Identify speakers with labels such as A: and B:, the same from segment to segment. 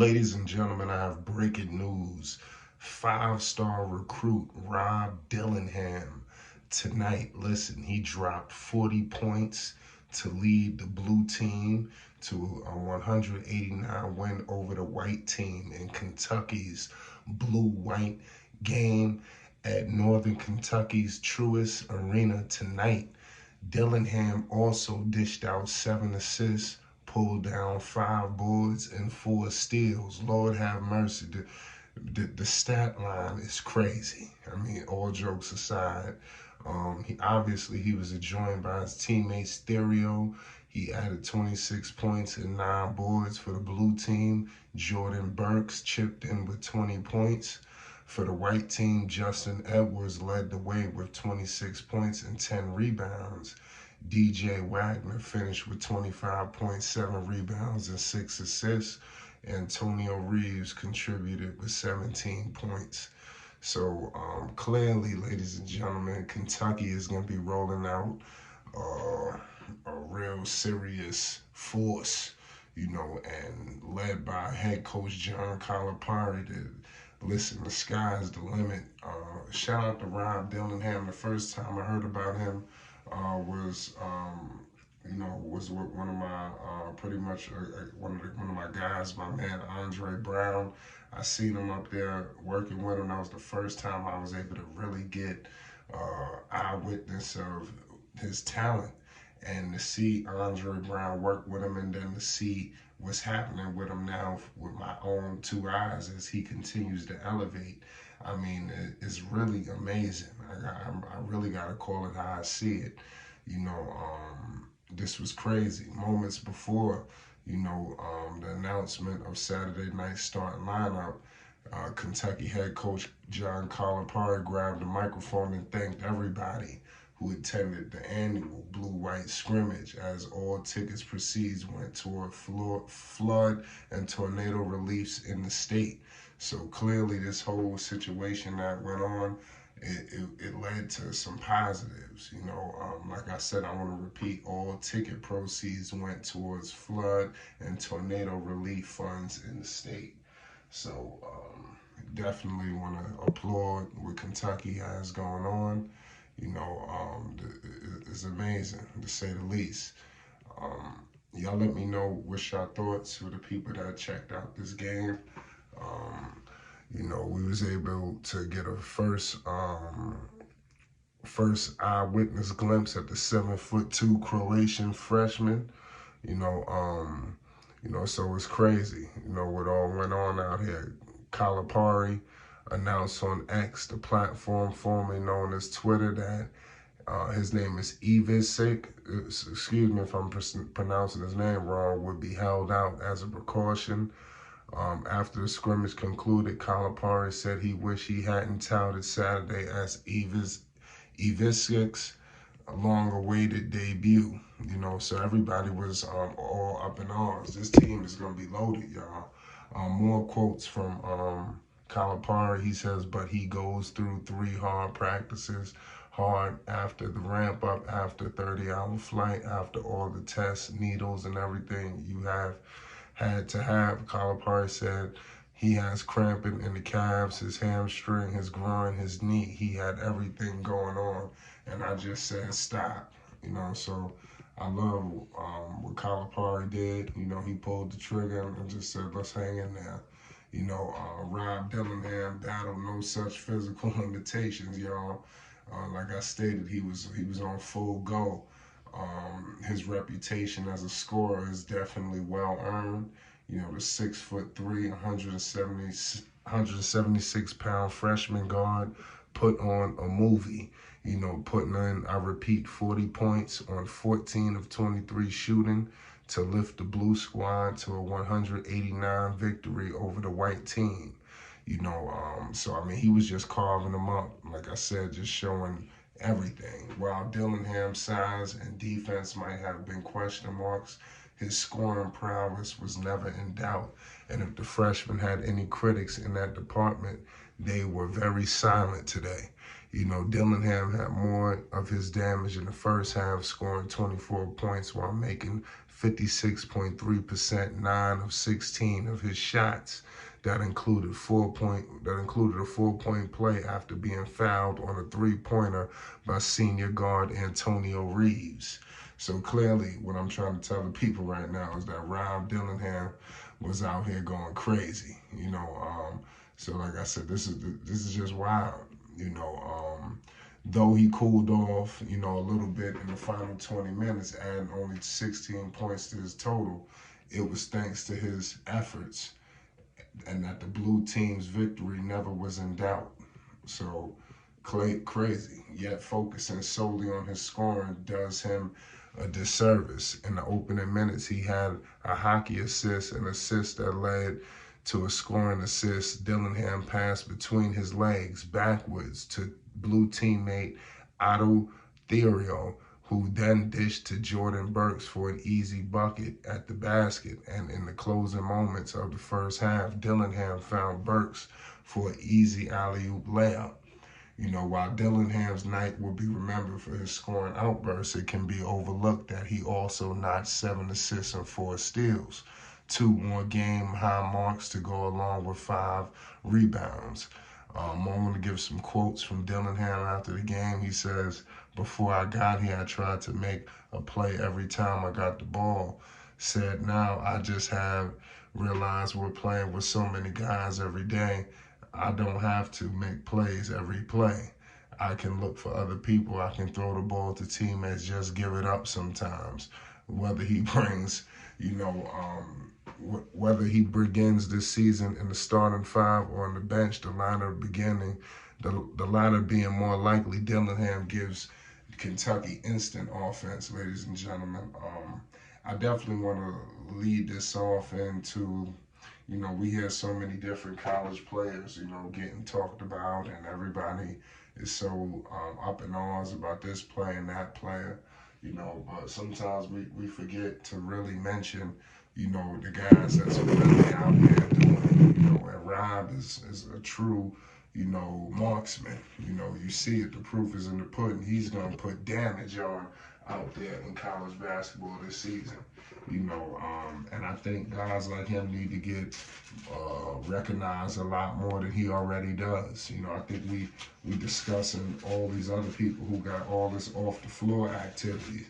A: Ladies and gentlemen, I have breaking news. Five-star recruit Rob Dillingham tonight. Listen, he dropped 40 points to lead the blue team to a 189 win over the white team in Kentucky's blue-white game at Northern Kentucky's Truist Arena tonight. Dillingham also dished out 7 assists, pulled down 5 boards and 4 steals. Lord have mercy. The stat line is crazy. I mean, all jokes aside, he was joined by his teammate Stereo. He added 26 points and 9 boards for the blue team. Jordan Burks chipped in with 20 points. For the white team, Justin Edwards led the way with 26 points and 10 rebounds. DJ Wagner finished with 25.7 rebounds and 6 assists. Antonio Reeves contributed with 17 points. So clearly, ladies and gentlemen, Kentucky is going to be rolling out a real serious force, and led by head coach John Calipari. Listen, the sky's the limit. Shout out to Rob Dillingham. The first time I heard about him was with one of my pretty much one of my guys, my man Andre Brown. I seen him up there working with him. That was the first time I was able to really get eyewitness of his talent, and to see Andre Brown work with him, and then to see what's happening with him now with my own 2 eyes as he continues to elevate. I mean, it's really amazing. I really got to call it how I see it. This was crazy. Moments before, the announcement of Saturday night's starting lineup, Kentucky head coach John Calipari grabbed the microphone and thanked everybody who attended the annual blue-white scrimmage, as all tickets proceeds went toward flood and tornado reliefs in the state. So clearly this whole situation that went on, it led to some positives. Like I said, I want to repeat, all ticket proceeds went towards flood and tornado relief funds in the state. So definitely want to applaud what Kentucky has going on. It's amazing, to say the least. Y'all let me know what's your thoughts for the people that checked out this game. We was able to get a first eyewitness glimpse at the 7'2" Croatian freshman. You know, um, so it's crazy. What all went on out here. Calipari announced on X, the platform formerly known as Twitter, that his name is Ivisic, excuse me if I'm pronouncing his name wrong, would be held out as a precaution. After the scrimmage concluded, Calipari said he wished he hadn't touted Saturday as Ivisic's long-awaited debut. So everybody was all up in arms. This team is going to be loaded, y'all. More quotes from Calipari. He says, but he goes through 3 hard practices, hard after the ramp up, after 30-hour flight, after all the tests, needles, and everything you have had to have. Calipari said he has cramping in the calves, his hamstring, his groin, his knee. He had everything going on. And I just said, stop. So I love what Calipari did. He pulled the trigger and just said, let's hang in there. Rob Dillingham battled no such physical limitations, y'all. Like I stated, he was on full go. His reputation as a scorer is definitely well earned. The 6'3", 176-pound freshman guard put on a movie. Putting in, I repeat, 40 points on 14 of 23 shooting to lift the blue squad to a 189 victory over the white team. So I mean, he was just carving them up. Like I said, just showing everything. While Dillingham's size and defense might have been question marks, his scoring prowess was never in doubt. And if the freshmen had any critics in that department, they were very silent today. You know, Dillingham had more of his damage in the first half, scoring 24 points while making 56.3%, 9 of 16 of his shots. That included a 4-point play after being fouled on a 3-pointer by senior guard Antonio Reeves. So clearly, what I'm trying to tell the people right now is that Rob Dillingham was out here going crazy. So like I said, this is just wild. Though he cooled off, a little bit in the final 20 minutes, adding only 16 points to his total, it was thanks to his efforts, and that the blue team's victory never was in doubt. So crazy. Yet focusing solely on his scoring does him a disservice. In the opening minutes, he had a hockey assist, an assist that led to a scoring assist. Dillingham passed between his legs backwards to blue teammate Otto Therio, who then dished to Jordan Burks for an easy bucket at the basket. And in the closing moments of the first half, Dillingham found Burks for an easy alley-oop layup. While Dillingham's night will be remembered for his scoring outbursts, it can be overlooked that he also notched 7 assists and 4 steals, 2 more game-high marks to go along with 5 rebounds. I'm going to give some quotes from Dillingham after the game. He says, "Before I got here, I tried to make a play every time I got the ball. Said now I just have realized we're playing with so many guys every day. I don't have to make plays every play. I can look for other people. I can throw the ball to teammates, just give it up sometimes." Whether he brings, whether he begins this season in the starting 5 or on the bench, the latter being more likely, Dillingham gives Kentucky instant offense, ladies and gentlemen. I definitely want to lead this off into, we hear so many different college players, getting talked about, and everybody is so up in arms about this player and that player, but sometimes we forget to really mention, the guys that's really out there doing it, and Rob is a true, marksman. You see it, the proof is in the pudding. He's going to put damage on out there in college basketball this season. And I think guys like him need to get recognized a lot more than he already does. I think we discussing all these other people who got all this off the floor activity.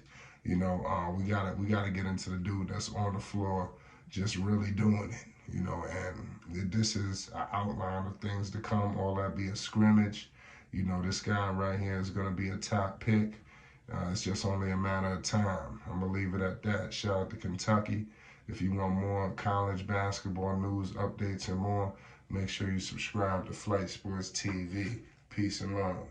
A: We gotta get into the dude that's on the floor just really doing it. And this is an outline of things to come. All that be a scrimmage. This guy right here is gonna be a top pick. It's just only a matter of time. I'm going to leave it at that. Shout out to Kentucky. If you want more college basketball news, updates, and more, make sure you subscribe to Flight Sports TV. Peace and love.